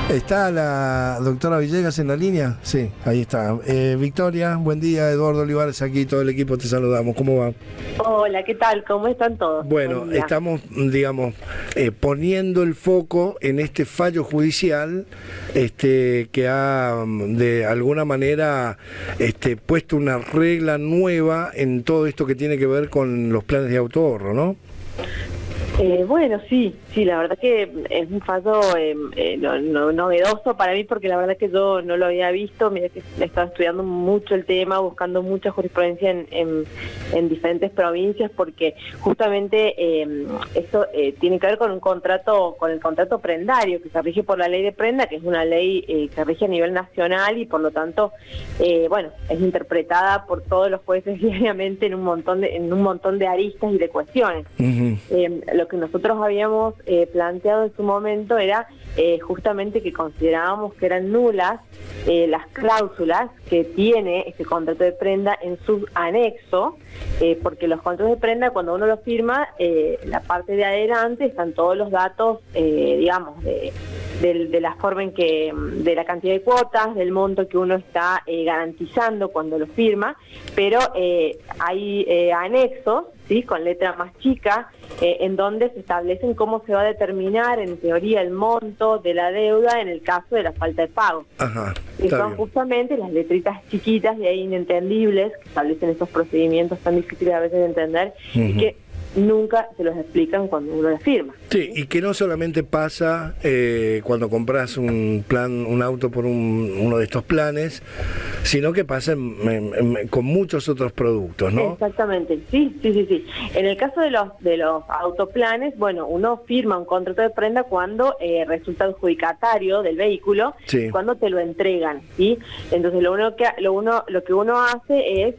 ¿Está la doctora Villegas en la línea? Sí, ahí está. Victoria, buen día. Eduardo Olivares aquí, todo el equipo te saludamos. ¿Cómo va? Hola, ¿qué tal? ¿Cómo están todos? Bueno, Buen día. estamos, digamos, poniendo el foco en este fallo judicial que ha, de alguna manera, puesto una regla nueva en todo esto que tiene que ver con los planes de autoahorro, ¿no? Bueno, sí, la verdad que es un fallo novedoso para mí porque la verdad que yo no lo había visto. Mira que he estado estudiando mucho el tema, buscando mucha jurisprudencia en diferentes provincias porque justamente esto tiene que ver con el contrato prendario que se rige por la ley de prenda, que es una ley que rige a nivel nacional y por lo tanto, bueno, es interpretada por todos los jueces diariamente en un montón de aristas y de cuestiones. Lo que nosotros habíamos planteado en su momento era justamente que considerábamos que eran nulas las cláusulas que tiene este contrato de prenda en su anexo, porque los contratos de prenda, cuando uno los firma, la parte de adelante están todos los datos, digamos, de la forma en que, de la cantidad de cuotas, del monto que uno está garantizando cuando lo firma, pero hay anexos, ¿sí?, con letra más chica, en donde se establecen cómo se va a determinar, en teoría, el monto de la deuda en el caso de la falta de pago. Ajá, que son bien. justamente las letritas chiquitas y ahí inentendibles que establecen estos procedimientos tan difíciles a veces de entender y que nunca se los explican cuando uno las firma. Sí, y que no solamente pasa cuando compras un auto por uno de estos planes, sino que pasa con muchos otros productos, ¿no? Exactamente, sí. En el caso de los autoplanes, bueno, uno firma un contrato de prenda cuando resulta adjudicatario del vehículo, Sí. cuando te lo entregan, ¿sí? Entonces lo que uno hace es,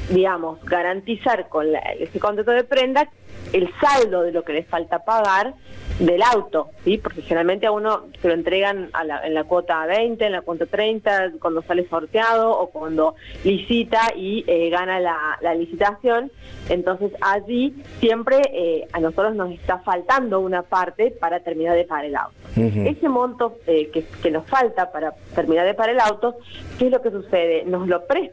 digamos, garantizar con ese contrato de prenda el saldo de lo que les falta pagar del auto, ¿sí? Porque generalmente a uno se lo entregan en la cuota 20, en la cuota 30, cuando sale sorteado o cuando licita y gana la licitación. Entonces allí siempre a nosotros nos está faltando una parte para terminar de pagar el auto. Ese monto que nos falta para terminar de pagar el auto, ¿qué es lo que sucede?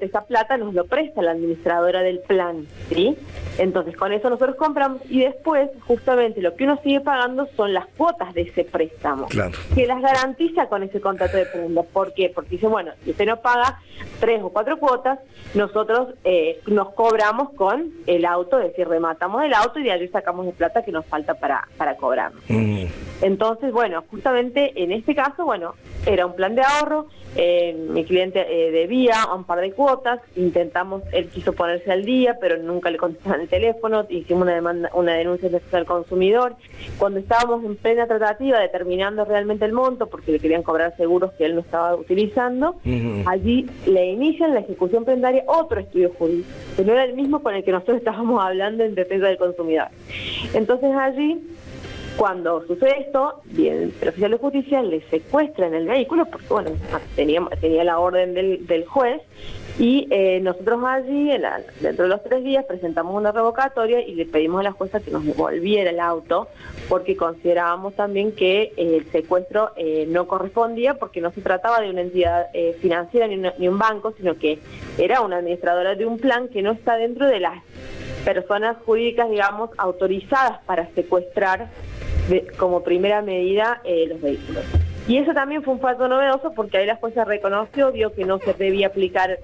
Esa plata nos lo presta la administradora del plan, ¿sí? Entonces con eso nosotros compramos y después justamente lo que uno sigue pagando son las cuotas de ese préstamo, Claro. que las garantiza con ese contrato de prenda. ¿Por qué? Porque dice, bueno, si usted no paga 3 o 4 cuotas, nosotros nos cobramos con el auto, es decir, rematamos el auto y de allí sacamos la plata que nos falta para cobrar. Entonces, bueno, justamente en este caso, bueno, era un plan de ahorro, mi cliente debía un par de cuotas, él quiso ponerse al día, pero nunca le contestaban el teléfono, hicimos una denuncia al consumidor. Cuando estábamos en plena tratativa, determinando realmente el monto, porque le querían cobrar seguros que él no estaba utilizando, allí le inician la ejecución prendaria otro estudio jurídico, que no era el mismo con el que nosotros estábamos hablando en defensa del consumidor. Entonces allí, cuando sucede esto, bien, el oficial de justicia le secuestra en el vehículo, porque bueno, tenía la orden del juez, y nosotros allí, dentro de los 3 días, presentamos una revocatoria y le pedimos a la jueza que nos devolviera el auto, porque considerábamos también que el secuestro no correspondía, porque no se trataba de una entidad financiera ni un banco, sino que era una administradora de un plan que no está dentro de las personas jurídicas, digamos, autorizadas para secuestrar como primera medida los vehículos. Y eso también fue un fallo novedoso porque ahí la jueza reconoció, vio que no se debía aplicar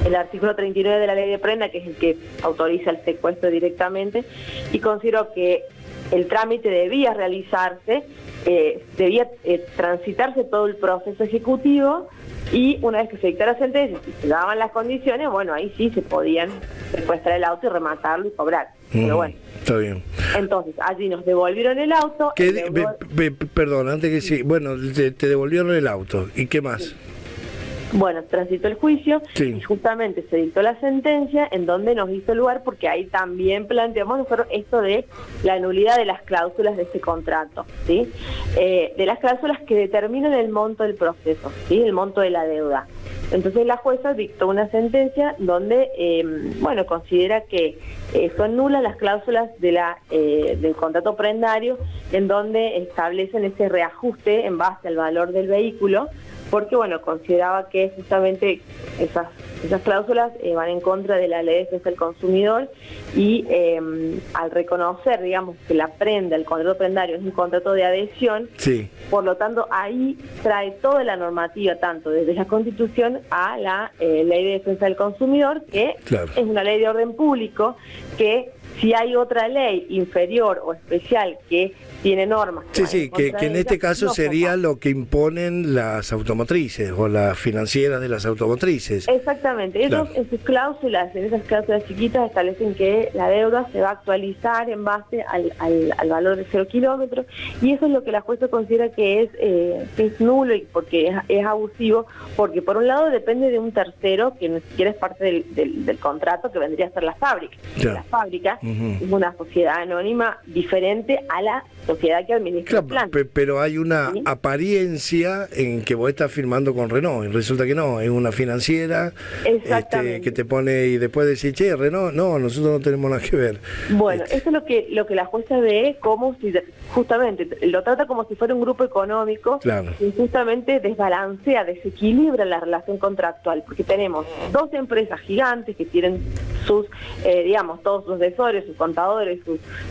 el artículo 39 de la ley de prenda, que es el que autoriza el secuestro directamente, y consideró que el trámite debía realizarse, debía transitarse todo el proceso ejecutivo, y una vez que se dictara sentencia, si se daban las condiciones, bueno, ahí sí se podían secuestrar el auto y rematarlo y cobrar. Pero bueno. Está bien. Entonces, allí nos devolvieron el auto. Perdón, antes que sí, bueno, te devolvieron el auto. ¿Y qué más? Bueno, transitó el juicio Sí. y justamente se dictó la sentencia en donde nos hizo lugar, porque ahí también planteamos nosotros esto de la nulidad de las cláusulas de este contrato, ¿sí? De las cláusulas que determinan el monto del proceso, ¿sí? El monto de la deuda. Entonces la jueza dictó una sentencia donde, bueno, considera que son nulas las cláusulas de del contrato prendario, en donde establecen ese reajuste en base al valor del vehículo, porque, bueno, consideraba que justamente esas cláusulas van en contra de la Ley de Defensa del Consumidor y al reconocer, digamos, que la prenda, el contrato prendario es un contrato de adhesión, Sí. por lo tanto, ahí trae toda la normativa, tanto desde la Constitución a la Ley de Defensa del Consumidor, que Claro. es una ley de orden público, que si hay otra ley inferior o especial que tiene normas... Sí, que en este caso sería lo que imponen las automotrices o las financieras de las automotrices. Exactamente, ellos Claro. en esas cláusulas chiquitas establecen que la deuda se va a actualizar en base al valor de 0 kilómetros, y eso es lo que la jueza considera que es nulo y porque es abusivo, porque por un lado depende de un tercero que ni siquiera es parte del contrato, que vendría a ser la fábrica. Claro. La fábrica Ujú. es una sociedad anónima diferente a la sociedad que administra el Claro, plan. pero hay una ¿Sí? apariencia en que vos estás firmando con Renault, y resulta que no, es una financiera Exactamente. que te pone y después decís, che, Renault, no, nosotros no tenemos nada que ver. Bueno, eso es lo que la jueza ve como si, justamente, lo trata como si fuera un grupo económico, Claro. y justamente desbalancea, desequilibra la relación contractual, porque tenemos dos empresas gigantes que tienen sus, digamos, todos sus asesores, sus contadores,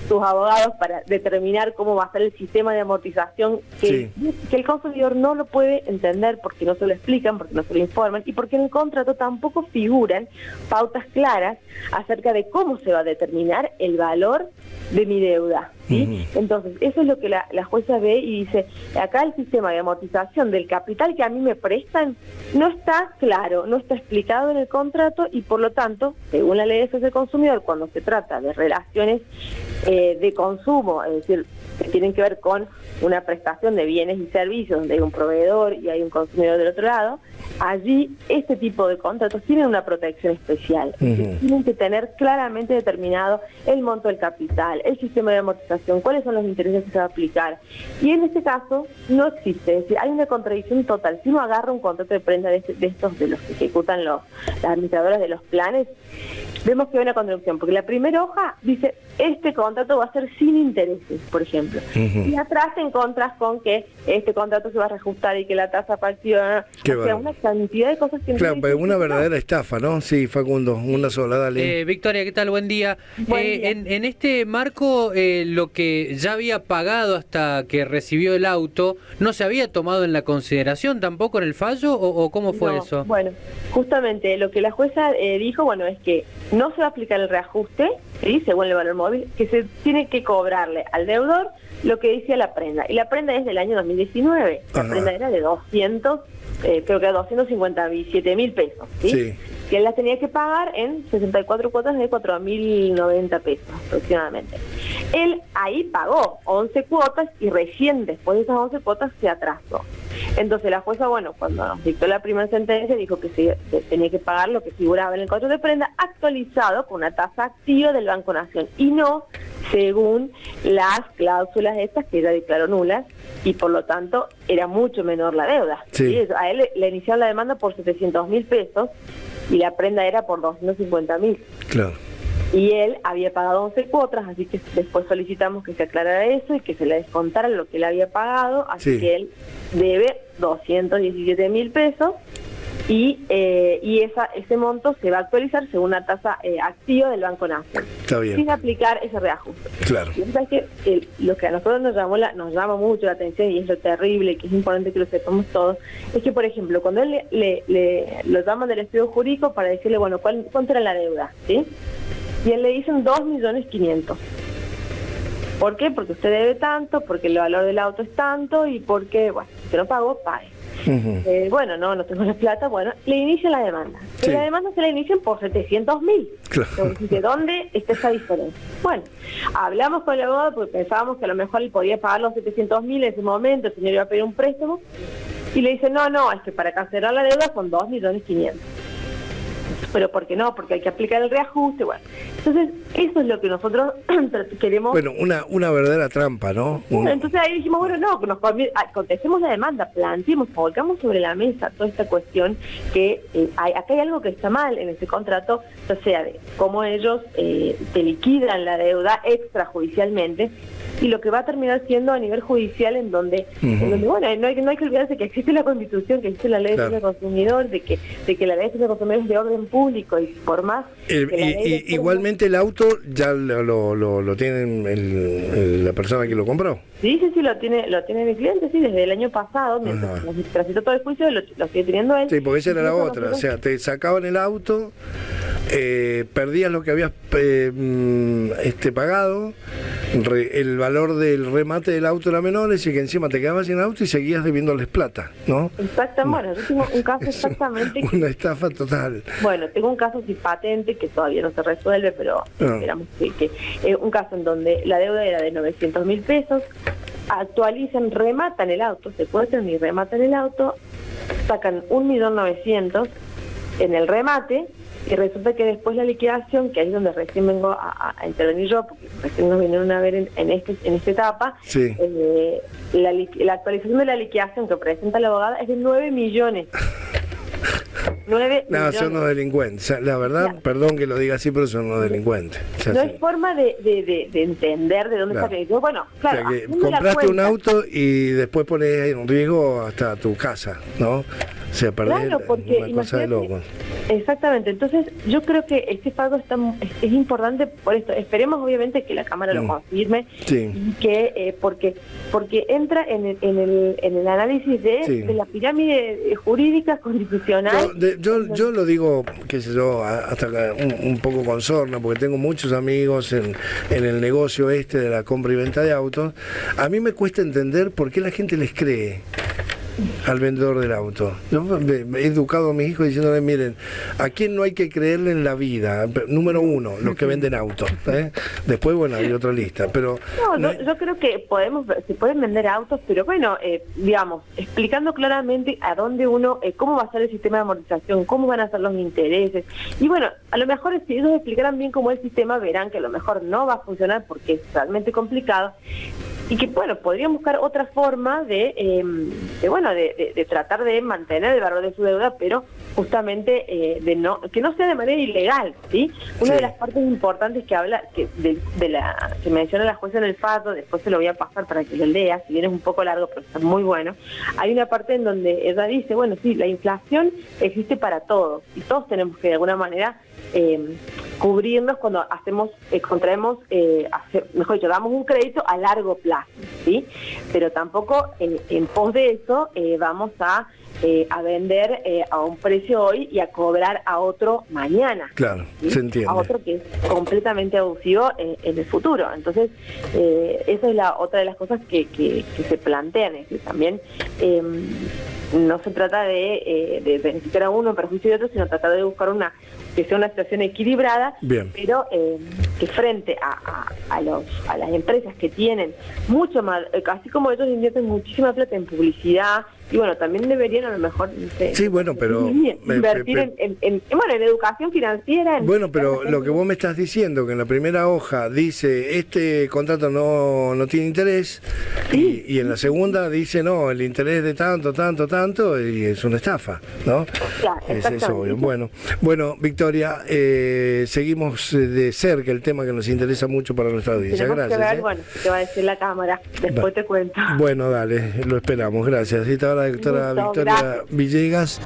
sus abogados para determinar cómo va a ser el sistema de amortización que el consumidor no lo puede entender porque no se lo explican, porque no se lo informan y porque en el contrato tampoco figuran pautas claras acerca de cómo se va a determinar el valor de mi deuda, ¿sí? Ujú. Entonces, eso es lo que la jueza ve y dice, acá el sistema de amortización del capital que a mí me prestan no está claro, no está explicado en el contrato y por lo tanto, según la Ley de Defensa del Consumidor, cuando se trata de relaciones de consumo, es decir, que tienen que ver con una prestación de bienes y servicios donde hay un proveedor y hay un consumidor del otro lado, allí este tipo de contratos tienen una protección especial. Ujú. Tienen que tener claramente determinado el monto del capital, el sistema de amortización, cuáles son los intereses que se va a aplicar. Y en este caso no existe, es decir, hay una contradicción total. Si uno agarra un contrato de prenda de estos de los que ejecutan las administradoras de los planes, vemos que hay una contradicción, porque la primera hoja dice, este contrato va a ser sin intereses, por ejemplo. Ujú. Y atrás te encontras con que este contrato se va a reajustar y que la tasa fracciona. Qué O sea, bárbaro. una cantidad de cosas que Claro, no pero dicen una que no. verdadera estafa, ¿no? Sí, Facundo, una sola, dale. Victoria, ¿qué tal? Buen día. Buen día. En este marco, lo que ya había pagado hasta que recibió el auto, ¿no se había tomado en la consideración tampoco en el fallo o cómo fue No, eso? Bueno, justamente lo que la jueza dijo, bueno, es que no se va a aplicar el reajuste, ¿sí? Según el valor móvil, que se tiene que cobrarle al deudor lo que dice la prenda. Y la prenda es del año 2019. La Ajá. prenda era de 200, creo que 257.000 pesos, ¿sí? Sí. Que él las tenía que pagar en 64 cuotas de 4.090 pesos aproximadamente. Él ahí pagó 11 cuotas y recién después de esas 11 cuotas se atrasó. Entonces la jueza, bueno, cuando nos dictó la primera sentencia, dijo que se tenía que pagar lo que figuraba en el contrato de prenda actualizado con una tasa activa del Banco Nación y no según las cláusulas estas que ella declaró nulas y por lo tanto era mucho menor la deuda. Sí. ¿Sí? A él le iniciaron la demanda por 700.000 pesos y la prenda era por 250.000. Claro. Y él había pagado 11 cuotas, así que después solicitamos que se aclarara eso y que se le descontara lo que él había pagado, así Sí. que él debe 217.000 pesos y ese monto se va a actualizar según la tasa activa del Banco Nación, Está bien. sin aplicar ese reajuste. Claro. Y es que lo que a nosotros nos llama mucho la atención y es lo terrible, que es importante que lo sepamos todos, es que, por ejemplo, cuando él lo llaman del estudio jurídico para decirle, bueno, ¿cuánto era la deuda? ¿Sí? Y él le dicen 2.500.000. ¿Por qué? Porque usted debe tanto, porque el valor del auto es tanto y porque, bueno, si no pagó, pague. Ujú. Bueno, no tengo la plata, bueno, le inician la demanda. Sí. Y la demanda se la inician por 700.000. Claro. Entonces, ¿de dónde está esa diferencia? Bueno, hablamos con el abogado porque pensábamos que a lo mejor él podía pagar los 700.000 en ese momento, el señor iba a pedir un préstamo, Y le dicen, no, es que para cancelar la deuda son 2.500.000. Pero ¿por qué no? Porque hay que aplicar el reajuste, bueno. Entonces, eso es lo que nosotros queremos. Bueno, una verdadera trampa, ¿no? Bueno, entonces ahí dijimos, bueno, no, contestemos la demanda, planteemos, colocamos sobre la mesa toda esta cuestión que acá hay algo que está mal en ese contrato, o sea, de cómo ellos te liquidan la deuda extrajudicialmente, y lo que va a terminar siendo a nivel judicial en donde bueno, no hay que olvidarse que existe la Constitución, que existe la ley de defensa del consumidor, de que la ley de defensa del consumidor es de orden público, y por más igualmente el auto ya lo tienen la persona que lo compró. Sí, lo tiene mi cliente, sí, desde el año pasado, mientras transitó todo el juicio, lo sigue teniendo él. Sí, porque esa era la otra, o sea, te sacaban el auto, perdías lo que habías pagado, el valor del remate del auto era menor, es decir, que encima te quedabas sin auto y seguías debiéndoles plata, ¿no? Exactamente, bueno, yo tengo un caso exactamente... Una estafa total. Bueno, tengo un caso sin patente que todavía no se resuelve, pero esperamos que un caso en donde la deuda era de 900.000 pesos, actualizan, rematan el auto, secuestran y rematan el auto, sacan 1.900.000 en el remate, y resulta que después la liquidación, que ahí es donde recién vengo a intervenir yo, porque recién nos vinieron a ver en esta etapa, sí. La actualización de la liquidación que presenta la abogada es de 9 millones. 9 millones. Son unos delincuentes. La verdad, perdón que lo diga así, pero son unos delincuentes. No hay forma de entender de dónde está el dinero. Bueno, claro. O sea, que compraste un auto y después pones en riesgo hasta tu casa, ¿no? O sea, perder una cosa de loco. Exactamente. Entonces, yo creo que este pago es importante por esto. Esperemos, obviamente, que la Cámara lo confirme, y que porque entra en el análisis de la pirámide jurídica constitucional. Yo lo digo, qué sé yo, hasta un poco con sorna, porque tengo muchos amigos en el negocio de la compra y venta de autos. A mí me cuesta entender por qué la gente les cree al vendedor del auto. Yo he educado a mis hijos diciéndole, miren, ¿a quién no hay que creerle en la vida? Número uno, los que venden autos. Después, bueno, hay otra lista. Pero yo creo que se pueden vender autos, pero bueno, digamos, explicando claramente a dónde cómo va a ser el sistema de amortización, cómo van a ser los intereses. Y bueno, a lo mejor si ellos explicaran bien cómo es el sistema, verán que a lo mejor no va a funcionar porque es realmente complicado. Y que, bueno, podrían buscar otra forma de tratar de mantener el valor de su deuda, pero justamente que no sea de manera ilegal, ¿sí? Una de las partes importantes que habla, que menciona la jueza en el fallo, después se lo voy a pasar para que lo lea, si bien es un poco largo, pero está muy bueno. Hay una parte en donde ella dice, bueno, sí, la inflación existe para todos, y todos tenemos que de alguna manera cubrirnos cuando contraemos, mejor dicho, damos un crédito a largo plazo, ¿sí? Pero tampoco en pos de eso vamos a vender a un precio hoy y a cobrar a otro mañana. Claro, ¿sí? Se entiende. A otro que es completamente abusivo en el futuro. Entonces, esa es otra de las cosas que se plantean, es que también no se trata de beneficiar a uno en perjuicio de otro, sino tratar de buscar que sea una situación equilibrada. Bien. Pero que frente a las empresas que tienen mucho más, así como ellos invierten muchísima plata en publicidad, y bueno, también deberían a lo mejor invertir en educación financiera. Bueno, pero lo que vos me estás diciendo, que en la primera hoja dice este contrato no tiene interés, y en la segunda dice no, el interés de tanto, y es una estafa, ¿no? Claro, es obvio. Bueno, Victoria, seguimos de cerca el tema que nos interesa mucho para nuestra audiencia. Gracias. Que ver, bueno, te va a decir la Cámara, después te cuento. Bueno, dale, lo esperamos. Gracias. Y ahora la doctora Victoria Villegas.